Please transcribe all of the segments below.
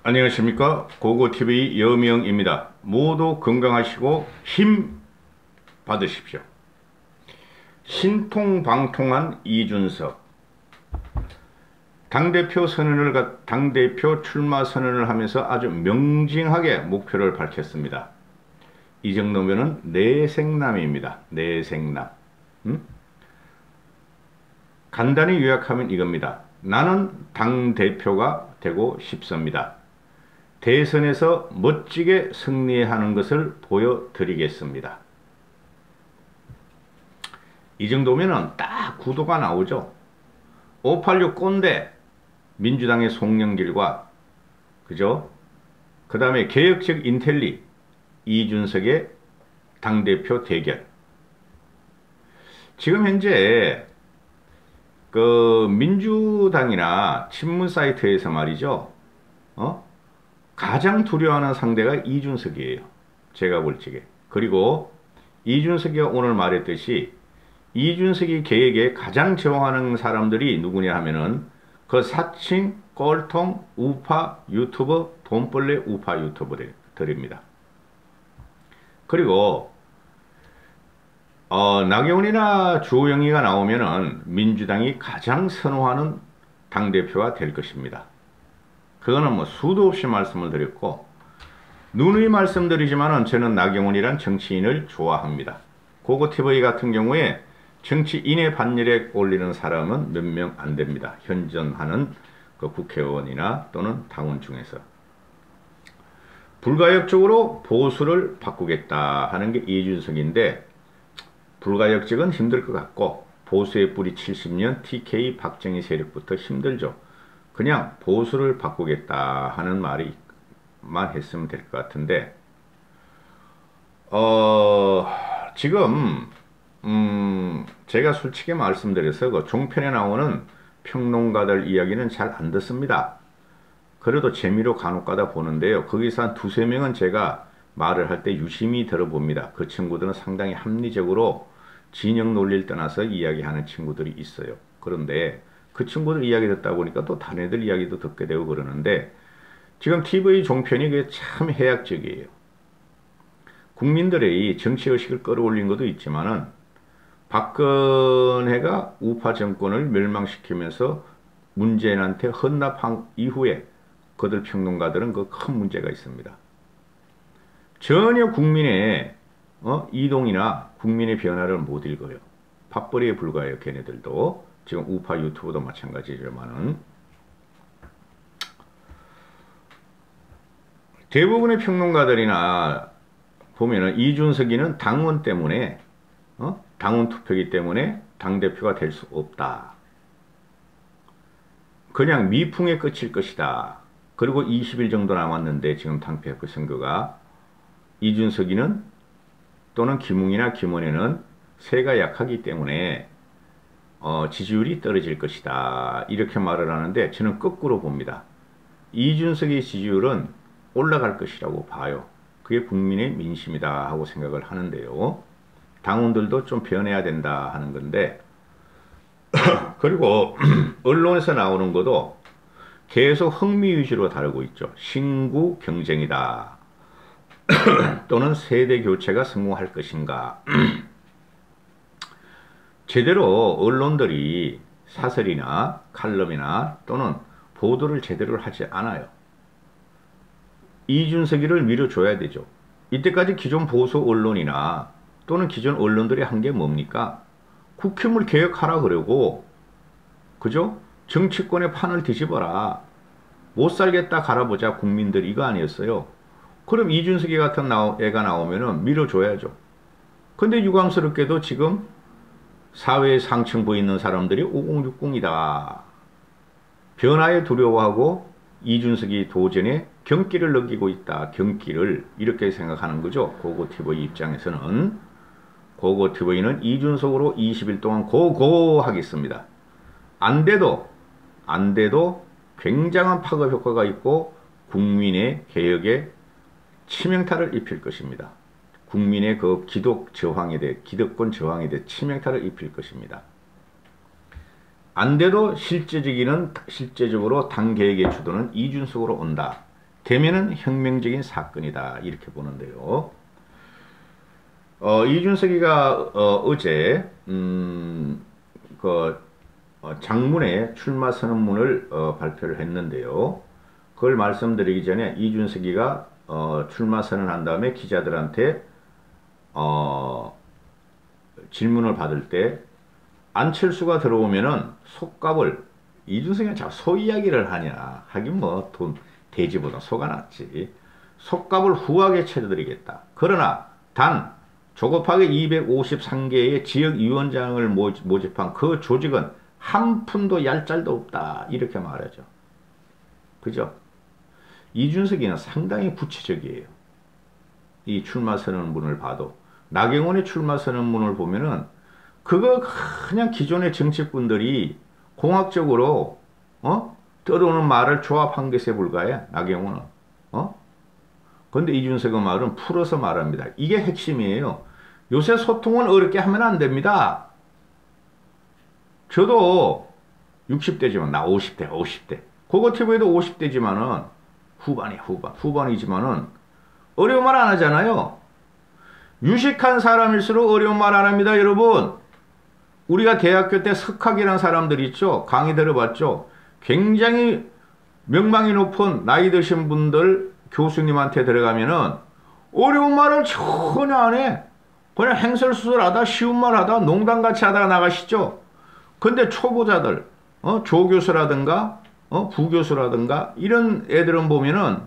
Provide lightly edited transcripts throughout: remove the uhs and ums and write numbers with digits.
안녕하십니까. 고고TV 여명입니다. 모두 건강하시고 힘 받으십시오. 신통방통한 이준석 당대표 출마 선언을 하면서 아주 명징하게 목표를 밝혔습니다. 이 정도면은 내생남입니다. 내생남. 간단히 요약하면 이겁니다. 나는 당대표가 되고 싶습니다. 대선에서 멋지게 승리하는 것을 보여드리겠습니다. 이 정도면은 딱 구도가 나오죠. 586 꼰대 민주당의 송영길과 그죠? 그 다음에 개혁적 인텔리 이준석의 당대표 대결. 지금 현재 그 민주당이나 친문 사이트에서 말이죠. 가장 두려워하는 상대가 이준석이에요. 제가 볼 적에. 그리고 이준석이 오늘 말했듯이 이준석이 계획에 가장 저항하는 사람들이 누구냐 하면은 그 사칭, 꼴통, 우파 유튜버, 돈벌레 우파 유튜버들입니다. 그리고 나경원이나 주호영이가 나오면은 민주당이 가장 선호하는 당대표가 될 것입니다. 그거는 뭐 수도 없이 말씀을 드렸고 누누이 말씀드리지만은 저는 나경원이란 정치인을 좋아합니다. 고고TV 같은 경우에 정치인의 반열에 올리는 사람은 몇 명 안 됩니다. 현존하는 그 국회의원이나 또는 당원 중에서. 불가역적으로 보수를 바꾸겠다 하는 게 이준석인데 불가역적은 힘들 것 같고 보수의 뿌리 70년 TK 박정희 세력부터 힘들죠. 그냥 보수를 바꾸겠다 하는 말만 했으면 될 것 같은데 지금 제가 솔직히 말씀드려서 그 종편에 나오는 평론가들 이야기는 잘 안 듣습니다. 그래도 재미로 간혹가다 보는데요. 거기서 한 두세 명은 제가 말을 할 때 유심히 들어봅니다. 그 친구들은 상당히 합리적으로 진영 논리를 떠나서 이야기하는 친구들이 있어요. 그런데 그 친구들 이야기 듣다 보니까 또 다른 애들 이야기도 듣게 되고 그러는데 지금 TV 종편이 그게 참 해악적이에요. 국민들의 정치의식을 끌어올린 것도 있지만은 박근혜가 우파 정권을 멸망시키면서 문재인한테 헌납한 이후에 그들 평론가들은 그 큰 문제가 있습니다. 전혀 국민의 이동이나 국민의 변화를 못 읽어요. 밥벌이에 불과해요. 걔네들도. 지금 우파 유튜브도 마찬가지지만은 대부분의 평론가들이나 보면은 이준석이는 당원 때문에 당원 투표기 때문에 당대표가 될 수 없다. 그냥 미풍에 그칠 것이다. 그리고 20일 정도 남았는데 지금 당대표 선거가 이준석이는 또는 김웅이나 김원혜는 세가 약하기 때문에 지지율이 떨어질 것이다. 이렇게 말을 하는데 저는 거꾸로 봅니다. 이준석의 지지율은 올라갈 것이라고 봐요. 그게 국민의 민심이다 하고 생각을 하는데요. 당원들도 좀 변해야 된다 하는 건데 그리고 언론에서 나오는 것도 계속 흥미 위주로 다루고 있죠. 신구 경쟁이다. 또는 세대 교체가 성공할 것인가. 제대로 언론들이 사설이나 칼럼이나 또는 보도를 제대로 하지 않아요. 이준석이를 밀어줘야 되죠. 이때까지 기존 보수 언론이나 또는 기존 언론들이 한 게 뭡니까? 국회물 개혁하라 그러고 그죠? 정치권의 판을 뒤집어라. 못 살겠다 갈아보자 국민들 이거 아니었어요. 그럼 이준석이 같은 애가 나오면은 밀어줘야죠. 근데 유감스럽게도 지금 사회에 상층 보이는 사람들이 5060이다. 변화에 두려워하고 이준석이 도전에 경기를 넘기고 있다. 경기를 이렇게 생각하는 거죠. 고고TV 입장에서는. 고고TV는 이준석으로 20일 동안 고고 하겠습니다. 안 돼도 굉장한 파급 효과가 있고 국민의 개혁에 치명타를 입힐 것입니다. 국민의 그 기득권 저항에 대해 치명타를 입힐 것입니다. 안 돼도 실제적으로 당 개혁의 주도는 이준석으로 온다. 되면은 혁명적인 사건이다. 이렇게 보는데요. 이준석이가 어제 장문의 출마 선언문을 발표를 했는데요. 그걸 말씀드리기 전에 이준석이가 출마 선언한 다음에 기자들한테 질문을 받을 때 안철수가 들어오면은 속값을 이준석이가 자꾸 소 이야기를 하냐. 하긴 뭐 돈 돼지보다 소가 낫지. 속값을 후하게 쳐드리겠다. 그러나 단 조급하게 253개의 지역위원장을 모집한 그 조직은 한 푼도 얄짤도 없다. 이렇게 말하죠. 그죠? 이준석이는 상당히 구체적이에요. 이 출마 선언문을 봐도. 나경원의 출마 선언문을 보면은 그거 그냥 기존의 정치꾼들이 공학적으로 떠도는 말을 조합한 것에 불과해. 나경원은. 근데 이준석의 말은 풀어서 말합니다. 이게 핵심이에요. 요새 소통은 어렵게 하면 안 됩니다. 저도 60대지만 나 50대. 그거 TV에도 50대지만은 후반이지만은 어려운 말 안 하잖아요. 유식한 사람일수록 어려운 말 안 합니다, 여러분. 우리가 대학교 때 석학이라는 사람들 있죠? 강의 들어봤죠? 굉장히 명망이 높은 나이 드신 분들 교수님한테 들어가면은 어려운 말을 전혀 안 해. 그냥 행설수설하다 쉬운 말 하다 농담같이 하다가 나가시죠? 근데 초보자들, 조교수라든가, 부교수라든가, 이런 애들은 보면은,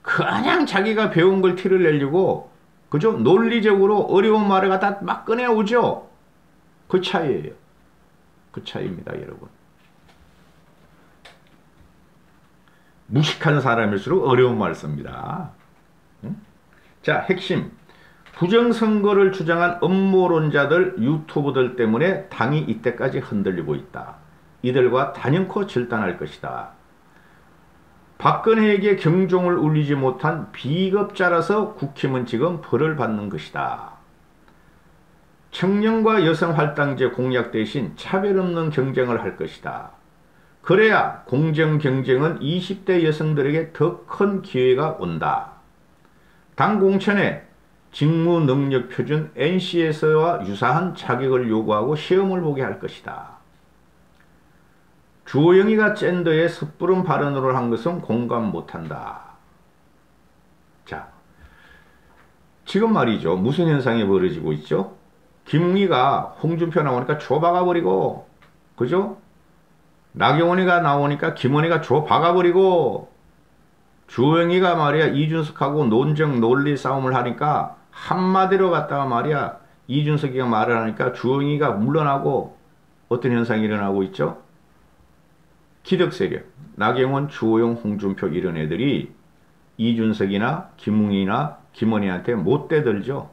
그냥 자기가 배운 걸 티를 내려고, 그죠? 논리적으로 어려운 말을 갖다 막 꺼내오죠? 그 차이예요. 그 차이입니다, 여러분. 무식한 사람일수록 어려운 말 씁니다. 응? 자, 핵심. 부정선거를 주장한 음모론자들, 유튜버들 때문에 당이 이때까지 흔들리고 있다. 이들과 단연코 절단할 것이다. 박근혜에게 경종을 울리지 못한 비겁자라서 국힘은 지금 벌을 받는 것이다. 청년과 여성 할당제 공약 대신 차별 없는 경쟁을 할 것이다. 그래야 공정 경쟁은 20대 여성들에게 더 큰 기회가 온다. 당 공천에 직무 능력 표준 NC에서와 유사한 자격을 요구하고 시험을 보게 할 것이다. 주호영이가 젠더에 섣부른 발언으로 한 것은 공감 못한다. 자, 지금 말이죠. 무슨 현상이 벌어지고 있죠? 김웅이가 홍준표 나오니까 조 박아버리고, 그죠? 나경원이가 나오니까 김원희가 조 박아버리고, 주호영이가 말이야 이준석하고 논정 논리 싸움을 하니까 한마디로 갖다가 말이야 이준석이가 말을 하니까 주호영이가 물러나고 어떤 현상이 일어나고 있죠? 기득세력, 나경원, 주호영, 홍준표 이런 애들이 이준석이나 김웅이나 김원희한테 못 대들죠.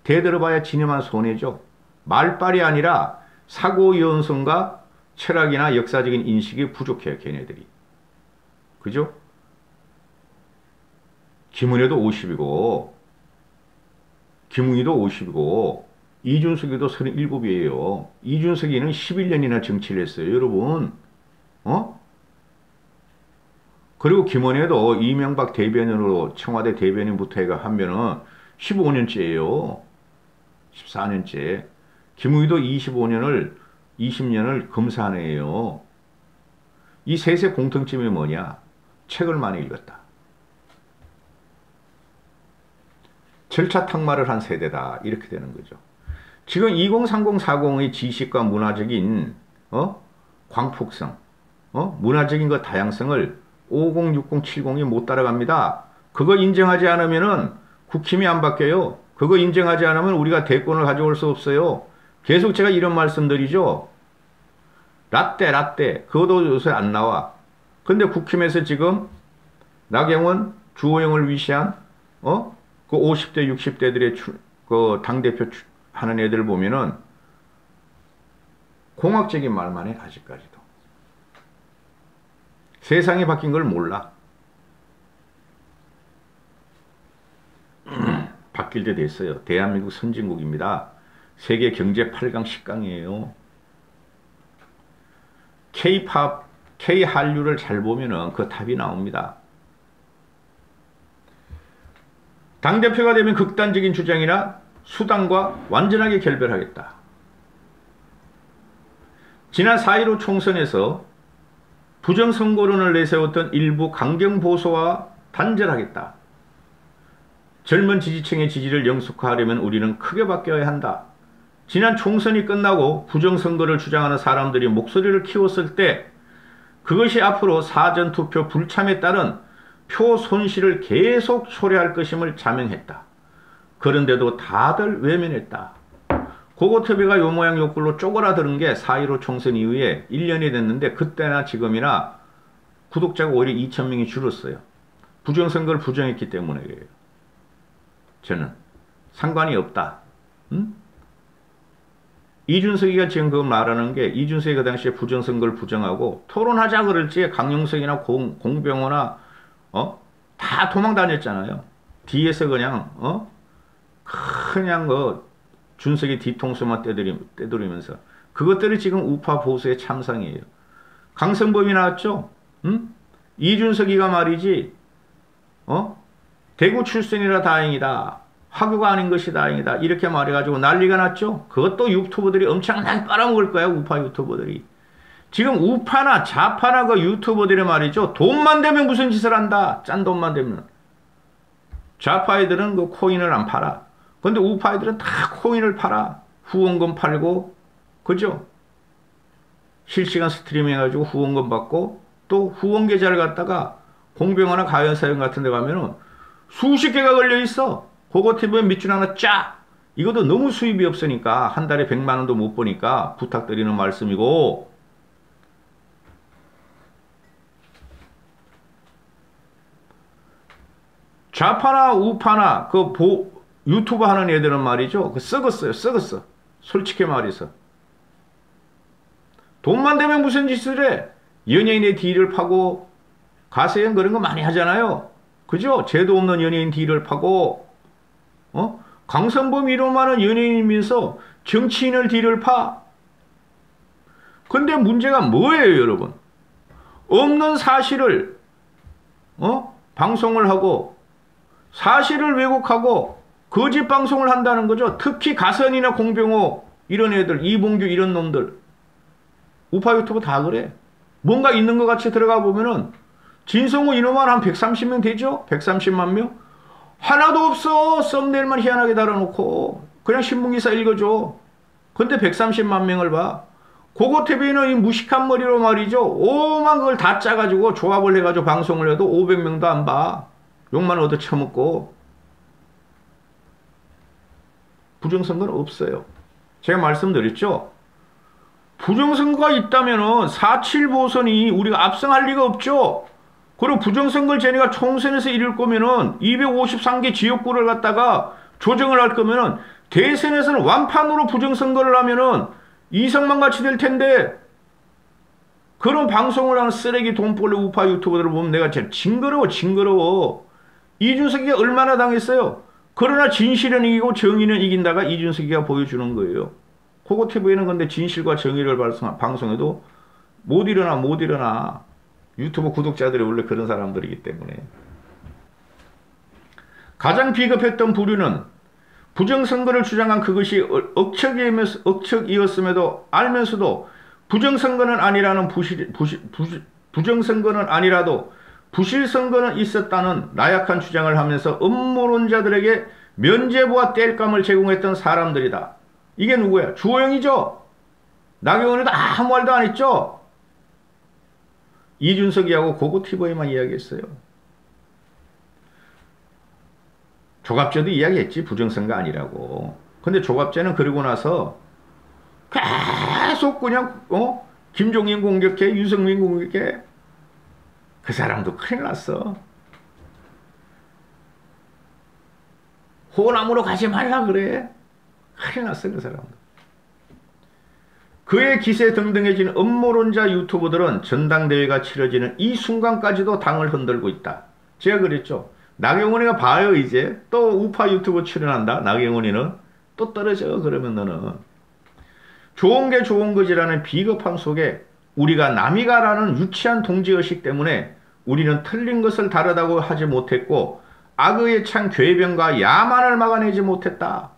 대들어봐야 지네만 손해죠. 말빨이 아니라 사고연성과 철학이나 역사적인 인식이 부족해요. 걔네들이. 그죠? 김은혜도 50이고 김웅이도 50이고 이준석이도 37이에요. 이준석이는 11년이나 정치를 했어요. 여러분. 그리고 김은혜도 이명박 대변인으로 청와대 대변인부터 해가 하면은 15년째예요. 14년째. 김웅이도 20년을 검사한 애예요. 이 셋의 공통점이 뭐냐? 책을 많이 읽었다. 절차 탁말을 한 세대다. 이렇게 되는 거죠. 지금 2030-40의 지식과 문화적인 광폭성, 문화적인 그 다양성을 50, 60, 70이 못 따라갑니다. 그거 인정하지 않으면은 국힘이 안 바뀌어요. 그거 인정하지 않으면 우리가 대권을 가져올 수 없어요. 계속 제가 이런 말씀드리죠. 라떼 그것도 요새 안 나와. 근데 국힘에서 지금 나경원, 주호영을 위시한 그 50대 60대들의 그 당대표 하는 애들 보면은 공학적인 말만 해. 아직까지도 세상이 바뀐 걸 몰라. 바뀔 때 됐어요. 대한민국 선진국입니다. 세계 경제 8강 10강이에요. K-팝, K-한류를 잘 보면은 그 답이 나옵니다. 당대표가 되면 극단적인 주장이나 수단과 완전하게 결별하겠다. 지난 4.15 총선에서 부정선거론을 내세웠던 일부 강경보수와 단절하겠다. 젊은 지지층의 지지를 영속화하려면 우리는 크게 바뀌어야 한다. 지난 총선이 끝나고 부정선거를 주장하는 사람들이 목소리를 키웠을 때 그것이 앞으로 사전투표 불참에 따른 표 손실을 계속 초래할 것임을 자명했다. 그런데도 다들 외면했다. 고고TV가 요 모양 요 꼴로 쪼그라드는 게 4.15 총선 이후에 1년이 됐는데 그때나 지금이나 구독자가 오히려 2,000명이 줄었어요. 부정선거를 부정했기 때문에 그래요. 저는 상관이 없다. 응? 이준석이가 지금 그거 말하는 게 이준석이 그 당시에 부정선거를 부정하고 토론하자 그럴지 강용석이나 공병호나 다 도망 다녔잖아요. 뒤에서 그냥 그냥 준석이 뒤통수만 떼돌리면서 그것들이 지금 우파 보수의 참상이에요. 강성범이 나왔죠. 응? 이준석이가 말이지 대구 출신이라 다행이다. 화교가 아닌 것이 다행이다. 이렇게 말해가지고 난리가 났죠. 그것도 유튜버들이 엄청나게 빨아먹을 거야. 우파 유튜버들이. 지금 우파나 좌파나 그 유튜버들이 말이죠. 돈만 되면 무슨 짓을 한다. 짠 돈만 되면. 좌파 애들은 그 코인을 안 팔아. 근데 우파 애들은 다 코인을 팔아. 후원금 팔고. 그죠? 실시간 스트리밍 해가지고 후원금 받고 또 후원 계좌를 갖다가 공병호나 가연사연 같은 데 가면은 수십 개가 걸려 있어. 고고TV에 밑줄 하나 쫙. 이것도 너무 수입이 없으니까 한 달에 100만 원도 못 버니까 부탁드리는 말씀이고 좌파나 우파나 그 유튜브 하는 애들은 말이죠. 그 썩었어요. 썩었어. 솔직히 말해서. 돈만 되면 무슨 짓을 해. 연예인의 뒤를 파고 가세연 그런 거 많이 하잖아요. 그죠? 죄도 없는 연예인 뒤를 파고 강성범 이름만은 연예인이면서 정치인을 뒤를 파. 근데 문제가 뭐예요, 여러분? 없는 사실을 방송을 하고 사실을 왜곡하고 거짓 방송을 한다는 거죠. 특히 가선이나 공병호 이런 애들, 이봉규 이런 놈들. 우파 유튜브 다 그래. 뭔가 있는 것 같이 들어가 보면은 진성호 이놈만 한 130명 되죠? 130만 명? 하나도 없어. 썸네일만 희한하게 달아놓고 그냥 신문기사 읽어줘. 근데 130만 명을 봐. 고고TV는 이 무식한 머리로 말이죠. 오만 그걸 다 짜가지고 조합을 해가지고 방송을 해도 500명도 안 봐. 욕만 얻어 처먹고. 부정선거는 없어요. 제가 말씀드렸죠. 부정선거가 있다면은 4.7 보선이 우리가 압승할 리가 없죠. 그리고 부정선거를 쟤네가 총선에서 이룰 거면은 253개 지역구를 갖다가 조정을 할 거면은 대선에서는 완판으로 부정선거를 하면은 이성만 같이 될 텐데 그런 방송을 하는 쓰레기 돈벌레 우파 유튜버들을 보면 내가 진짜 징그러워. 이준석이가 얼마나 당했어요. 그러나 진실은 이기고 정의는 이긴다가 이준석이가 보여주는 거예요. 고고TV는 근데 진실과 정의를 방송해도 못 일어나. 유튜브 구독자들이 원래 그런 사람들이기 때문에. 가장 비겁했던 부류는 부정선거를 주장한 그것이 억척이었음에도 알면서도 부정선거는 아니라도 부실선거는 있었다는 나약한 주장을 하면서 음모론자들에게 면죄부와 땔감을 제공했던 사람들이다. 이게 누구야? 주호영이죠? 나경원이도 아무 말도 안 했죠? 이준석이하고 고고TV만 이야기했어요. 조갑제도 이야기했지. 부정선거 아니라고. 근데 조갑제는 그러고 나서 계속 그냥 김종인 공격해, 유승민 공격해. 그 사람도 큰일 났어. 호남으로 가지 말라 그래. 큰일 났어 그 사람도. 그의 기세 등등해진 음모론자 유튜버들은 전당대회가 치러지는 이 순간까지도 당을 흔들고 있다. 제가 그랬죠. 나경원이가 봐요 이제. 또 우파 유튜브 출연한다. 나경원이는. 또 떨어져 그러면 너는. 좋은 게 좋은 거지라는 비겁함 속에 우리가 남이가라는 유치한 동지의식 때문에 우리는 틀린 것을 다르다고 하지 못했고 악의에 찬 괴변과 야만을 막아내지 못했다.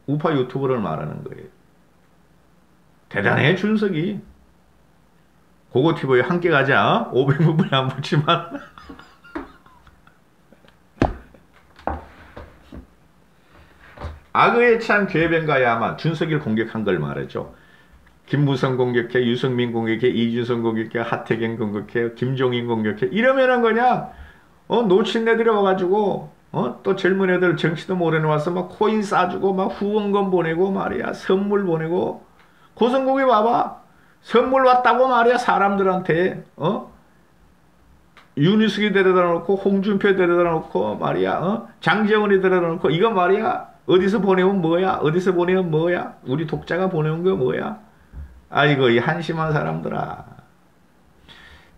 우파 유튜브를 말하는 거예요. 대단해 준석이. 고고티브에 함께 가자. 500문불에 안 붙지만. 악의에 찬 괴변과 야만, 준석이를 공격한 걸 말하죠. 김무성 공격해, 유승민 공격해, 이준석 공격해, 하태경 공격해, 김종인 공격해. 이러면은 그냥 놓친 애들이 와가지고 또 젊은 애들 정치도 모르는 와서 막 코인 싸주고 막 후원금 보내고 말이야, 선물 보내고. 고성국이 봐봐, 선물 왔다고 말이야, 사람들한테. 윤희숙이 데려다 놓고, 홍준표 데려다 놓고 말이야, 장재원이 데려다 놓고. 이거 말이야, 어디서 보내면 뭐야, 어디서 보내면 뭐야, 우리 독자가 보내온 거 뭐야. 아이고, 이 한심한 사람들아.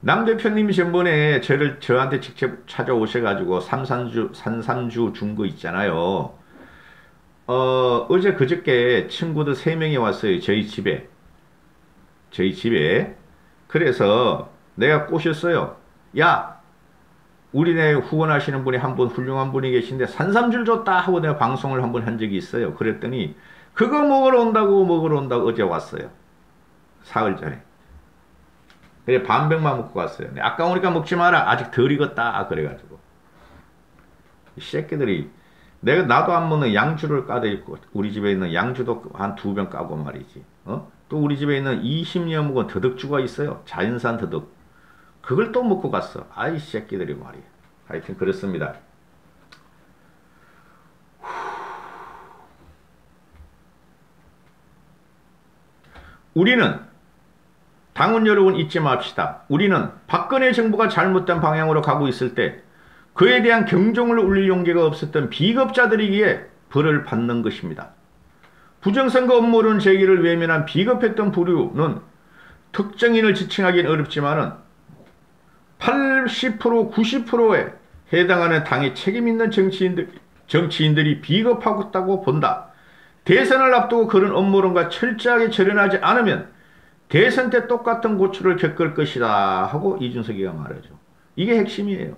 남 대표님이 전번에 저한테 직접 찾아오셔가지고 산삼주 준 거 있잖아요. 어제 그저께 친구들 3명이 왔어요. 저희 집에. 그래서 내가 꼬셨어요. 야, 우리네 후원하시는 분이 한 분, 훌륭한 분이 계신데 산삼주를 줬다 하고 내가 방송을 한 번 한 적이 있어요. 그랬더니 그거 먹으러 온다고 어제 왔어요. 사흘 전에. 그래, 반병만 먹고 갔어요. 아까우니까 먹지 마라. 아직 덜 익었다. 그래가지고. 이 새끼들이, 나도 안 먹는 양주를 까도 있고, 우리 집에 있는 양주도 한 2병 까고 말이지. 또 우리 집에 있는 20년 묵은 더덕주가 있어요. 자연산 더덕. 그걸 또 먹고 갔어. 아이, 새끼들이 말이야. 하여튼 그렇습니다. 우리는, 당원 여러분 잊지 맙시다. 우리는 박근혜 정부가 잘못된 방향으로 가고 있을 때 그에 대한 경종을 울릴 용기가 없었던 비겁자들이기에 벌을 받는 것입니다. 부정선거 음모론 제기를 외면한 비겁했던 부류는 특정인을 지칭하기는 어렵지만은 80% 90%에 해당하는 당의 책임있는 정치인들이 비겁하다고 본다. 대선을 앞두고 그런 음모론과 철저하게 절연하지 않으면 대선 때 똑같은 고초를 겪을 것이다 하고 이준석이가 말하죠. 이게 핵심이에요.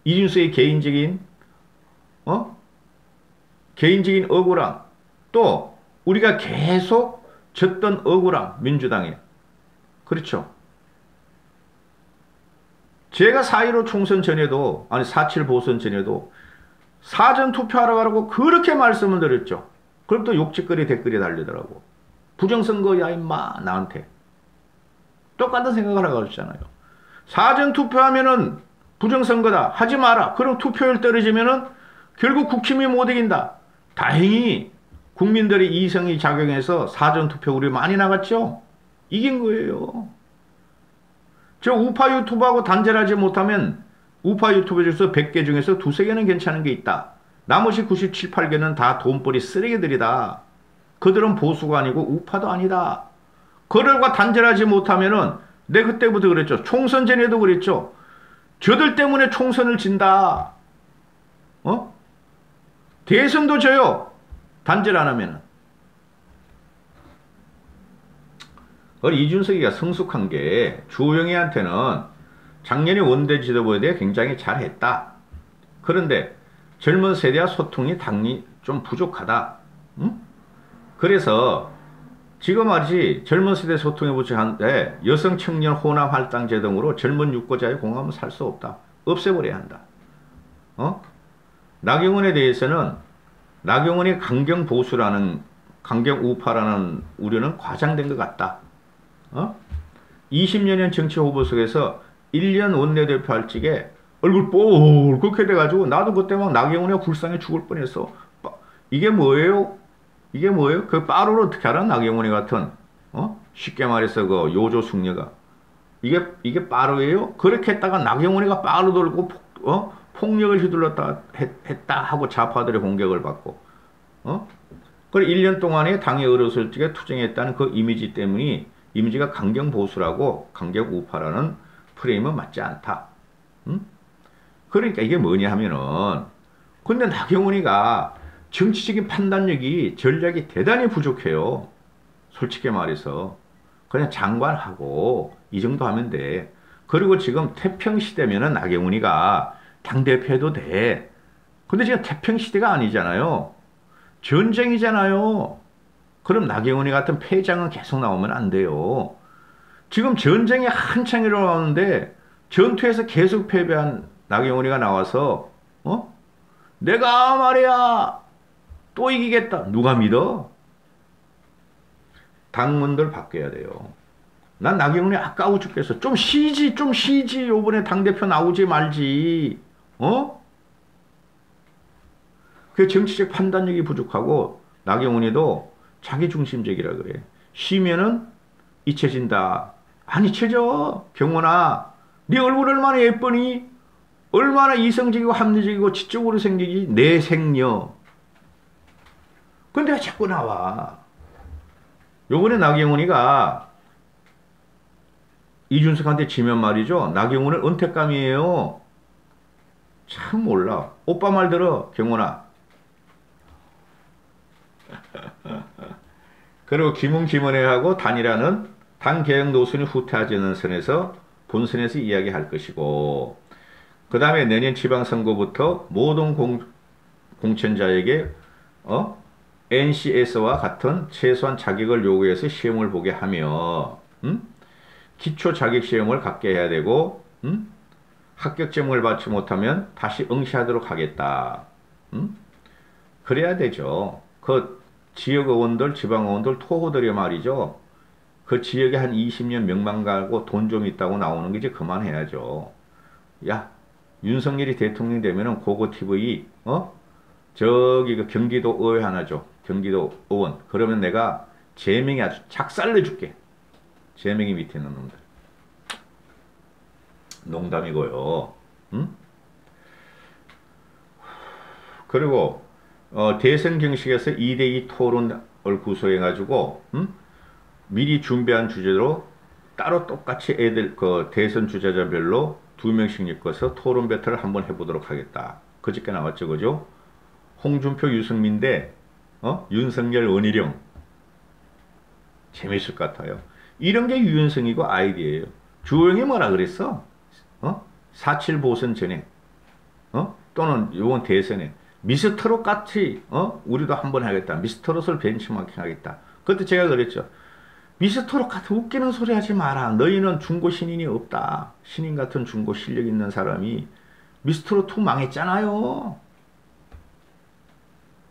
이준석의 개인적인 억울함, 또 우리가 계속 졌던 억울함, 민주당에. 그렇죠. 제가 4.15 총선 전에도, 4.7 보선 전에도 사전 투표하러 가라고 그렇게 말씀을 드렸죠. 그럼 또 욕짓거리 댓글이 달리더라고. 부정선거야 임마 나한테. 똑같은 생각을 하고 있잖아요. 사전 투표하면은 부정선거다 하지 마라. 그럼 투표율 떨어지면은 결국 국힘이 못 이긴다. 다행히 국민들의 이성이 작용해서 사전 투표율이 많이 나갔죠. 이긴 거예요. 저 우파 유튜브하고 단절하지 못하면 우파 유튜브 중에서 100개 중에서 2~3개는 괜찮은 게 있다. 나머지 97, 8개는 다 돈벌이 쓰레기들이다. 그들은 보수가 아니고 우파도 아니다. 그들과 단절하지 못하면은, 내가 그때부터 그랬죠. 총선 전에도 그랬죠. 저들 때문에 총선을 진다. 대선도 져요. 단절 안 하면은. 이준석이가 성숙한 게 주호영이한테는 작년에 원내 지도부에 대해 굉장히 잘했다. 그런데 젊은 세대와 소통이 당연히 좀 부족하다. 그래서 지금 말이지, 젊은 세대 소통에 부족한데 여성 청년 호남 할당제 등으로 젊은 유권자의 공감을 살 수 없다. 없애버려야 한다. 나경원에 대해서는 나경원이 강경 보수라는, 강경 우파라는 우려는 과장된 것 같다. 20여년 정치 후보 속에서 1년 원내대표 할 적에 얼굴 뻘겋게 돼가지고 나도 그때 막 나경원이가 불쌍해 죽을 뻔했어. 이게 뭐예요? 이게 뭐예요? 그 빠루를 어떻게 알아? 나경원이 같은, 쉽게 말해서 그 요조 숙녀가. 이게 빠루예요? 그렇게 했다가 나경원이가 빠루 돌고, 폭력을 휘둘렀다, 했다 하고 좌파들의 공격을 받고, 그래 1년 동안에 당에 어렸을 적에 투쟁했다는 그 이미지 때문에, 이미지가 강경 보수라고, 강경 우파라는 프레임은 맞지 않다. 그러니까 이게 뭐냐 하면은, 근데 나경원이가 정치적인 판단력이, 전략이 대단히 부족해요. 솔직히 말해서. 그냥 장관하고 이 정도 하면 돼. 그리고 지금 태평시대면은 나경원이가 당대표해도 돼. 근데 지금 태평시대가 아니잖아요. 전쟁이잖아요. 그럼 나경원이 같은 패장은 계속 나오면 안 돼요. 지금 전쟁이 한창 일어나는데 전투에서 계속 패배한 나경원이가 나와서 내가 말이야 또 이기겠다. 누가 믿어? 당문들 바뀌어야 돼요. 난 나경원이 아까워 죽겠어. 좀 쉬지, 좀 쉬지. 요번에 당대표 나오지 말지. 그 정치적 판단력이 부족하고 나경원이도 자기중심적이라 그래. 쉬면은 잊혀진다. 안 잊혀져. 경원아, 네 얼굴 얼마나 예쁘니? 얼마나 이성적이고 합리적이고 지적으로 생기지? 내 생녀. 근데 왜 자꾸 나와? 요번에 나경원이가 이준석한테 지면 말이죠. 나경원은 은퇴감이에요. 참 몰라. 오빠 말 들어, 경원아. 그리고 김은김은혜하고 단일화는 당개혁 노선이 후퇴하지 않는 선에서 본선에서 이야기할 것이고, 그 다음에 내년 지방선거부터 모든 공천자에게 NCS와 같은 최소한 자격을 요구해서 시험을 보게 하며 기초 자격 시험을 갖게 해야 되고 합격점을 받지 못하면 다시 응시하도록 하겠다. 그래야 되죠. 그 지역 의원들, 지방 의원들, 토호들이 말이죠. 그 지역에 한 20년 명망 가고 돈 좀 있다고 나오는 게 이제 그만해야죠. 야, 윤석열이 대통령 되면은 고고TV, 저기 그 경기도 의회 하나죠. 경기도 의원. 그러면 내가 제명이 아주 작살내줄게. 제명이 밑에 있는 놈들. 농담이고요. 그리고 대선 경식에서 2대2 토론을 구소해가지고 미리 준비한 주제로 따로 똑같이 애들 그 대선 주자별로 2명씩 엮어서 토론 배틀을 한번 해보도록 하겠다. 그저께 나왔죠, 그죠? 홍준표, 유승민 대 윤석열, 원희룡. 재밌을 것 같아요. 이런 게 유연성이고 아이디어예요. 주호영이 뭐라 그랬어? 4.7 보선 전에 또는 이번 대선에 미스터롯 같이 우리도 한번 하겠다. 미스터롯을 벤치마킹 하겠다. 그때 제가 그랬죠. 미스터롯 같은 웃기는 소리 하지 마라. 너희는 중고 신인이 없다. 신인 같은 중고 실력 있는 사람이 미스터롯 2 망했잖아요.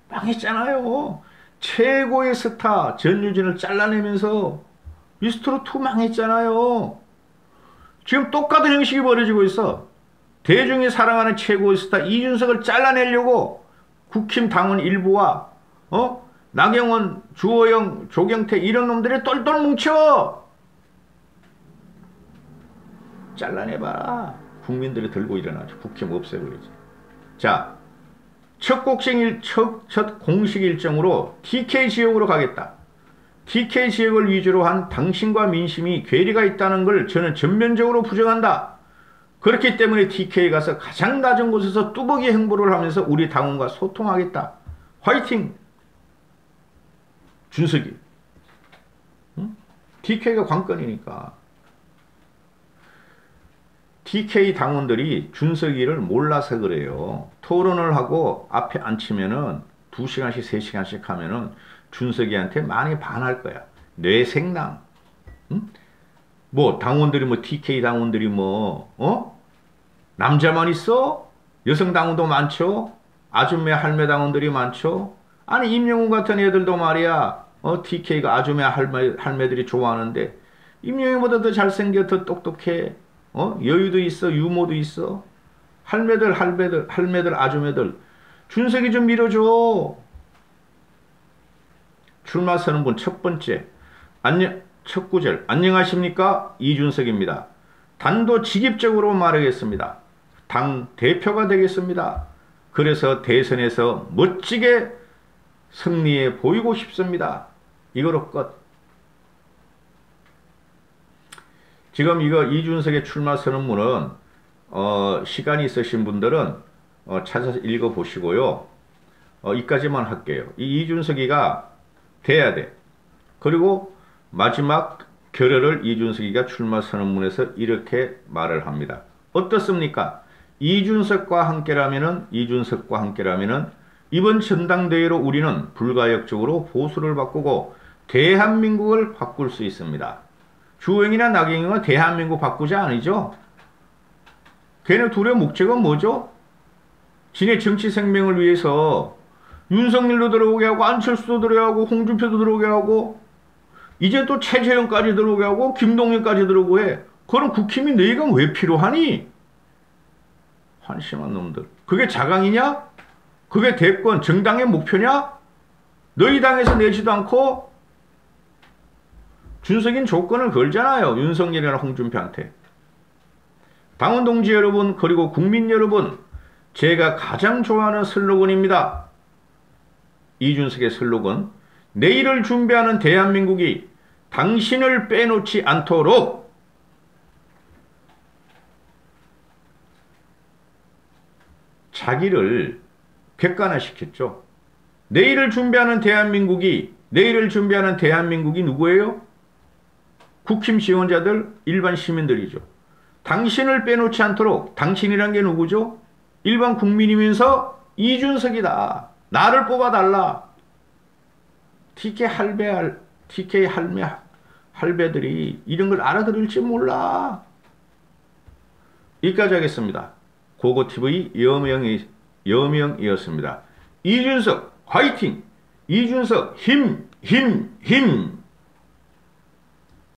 망했잖아요. 최고의 스타 전유진을 잘라내면서 미스터롯 2 망했잖아요. 지금 똑같은 형식이 벌어지고 있어. 대중이 사랑하는 최고의 스타 이준석을 잘라내려고 국힘 당원 일부와 나경원, 주호영, 조경태 이런 놈들이 똘똘 뭉쳐. 잘라내봐라. 국민들이 들고 일어나죠. 국힘 없애버리지. 자, 첫 공식 일정으로 TK 지역으로 가겠다. TK 지역을 위주로 한 당신과 민심이 괴리가 있다는 걸 저는 전면적으로 부정한다. 그렇기 때문에 TK에 가서 가장 낮은 곳에서 뚜벅이 행보를 하면서 우리 당원과 소통하겠다. 화이팅! 준석이. TK가 관건이니까. TK 당원들이 준석이를 몰라서 그래요. 토론을 하고 앞에 앉히면은 2시간씩 3시간씩 하면은 준석이한테 많이 반할 거야. 뇌생남. 뭐 당원들이 뭐 TK 당원들이 남자만 있어? 여성 당원도 많죠? 아줌마 할매 당원들이 많죠? 아니 임영웅 같은 애들도 말이야. TK가 아줌마 할매들이 좋아하는데 임영웅보다 더 잘생겨 더 똑똑해. 여유도 있어 유머도 있어. 할매들 아줌매들 준석이 좀 밀어줘. 출마 선언문 첫 번째 첫 구절 안녕하십니까 이준석입니다. 단도직입적으로 말하겠습니다. 당 대표가 되겠습니다. 그래서 대선에서 멋지게 승리해 보이고 싶습니다. 이거로 끝. 지금 이거 이준석의 출마 선언문은 시간이 있으신 분들은 찾아서 읽어보시고요. 이까지만 할게요. 이 이준석이가 돼야 돼. 그리고 마지막 결의를 이준석이가 출마 선언문에서 이렇게 말을 합니다. 어떻습니까? 이준석과 함께라면은 이번 전당대회로 우리는 불가역적으로 보수를 바꾸고 대한민국을 바꿀 수 있습니다. 주호영이나 나경원은 대한민국 바꾸자 아니죠? 걔네 둘의 목적은 뭐죠? 지네 정치 생명을 위해서 윤석열도 들어오게 하고 안철수도 들어오게 하고 홍준표도 들어오게 하고 이제 또 최재형까지 들어오게 하고 김동연까지 들어오고 해. 그럼 국힘이 너희가 왜 필요하니? 한심한 놈들. 그게 자강이냐? 그게 대권 정당의 목표냐? 너희 당에서 내지도 않고 준석인 조건을 걸잖아요. 윤석열이나 홍준표한테. 당원 동지 여러분 그리고 국민 여러분 제가 가장 좋아하는 슬로건입니다. 이준석의 슬로건 내일을 준비하는 대한민국이 당신을 빼놓지 않도록 자기를 객관화시켰죠. 내일을 준비하는 대한민국이 누구예요? 국힘 지원자들 일반 시민들이죠. 당신을 빼놓지 않도록 당신이란 게 누구죠? 일반 국민이면서 이준석이다. 나를 뽑아달라. TK 할배들이 이런 걸 알아들을지 몰라. 여기까지 하겠습니다. 고고TV 여명이었습니다. 이준석 화이팅! 이준석 힘!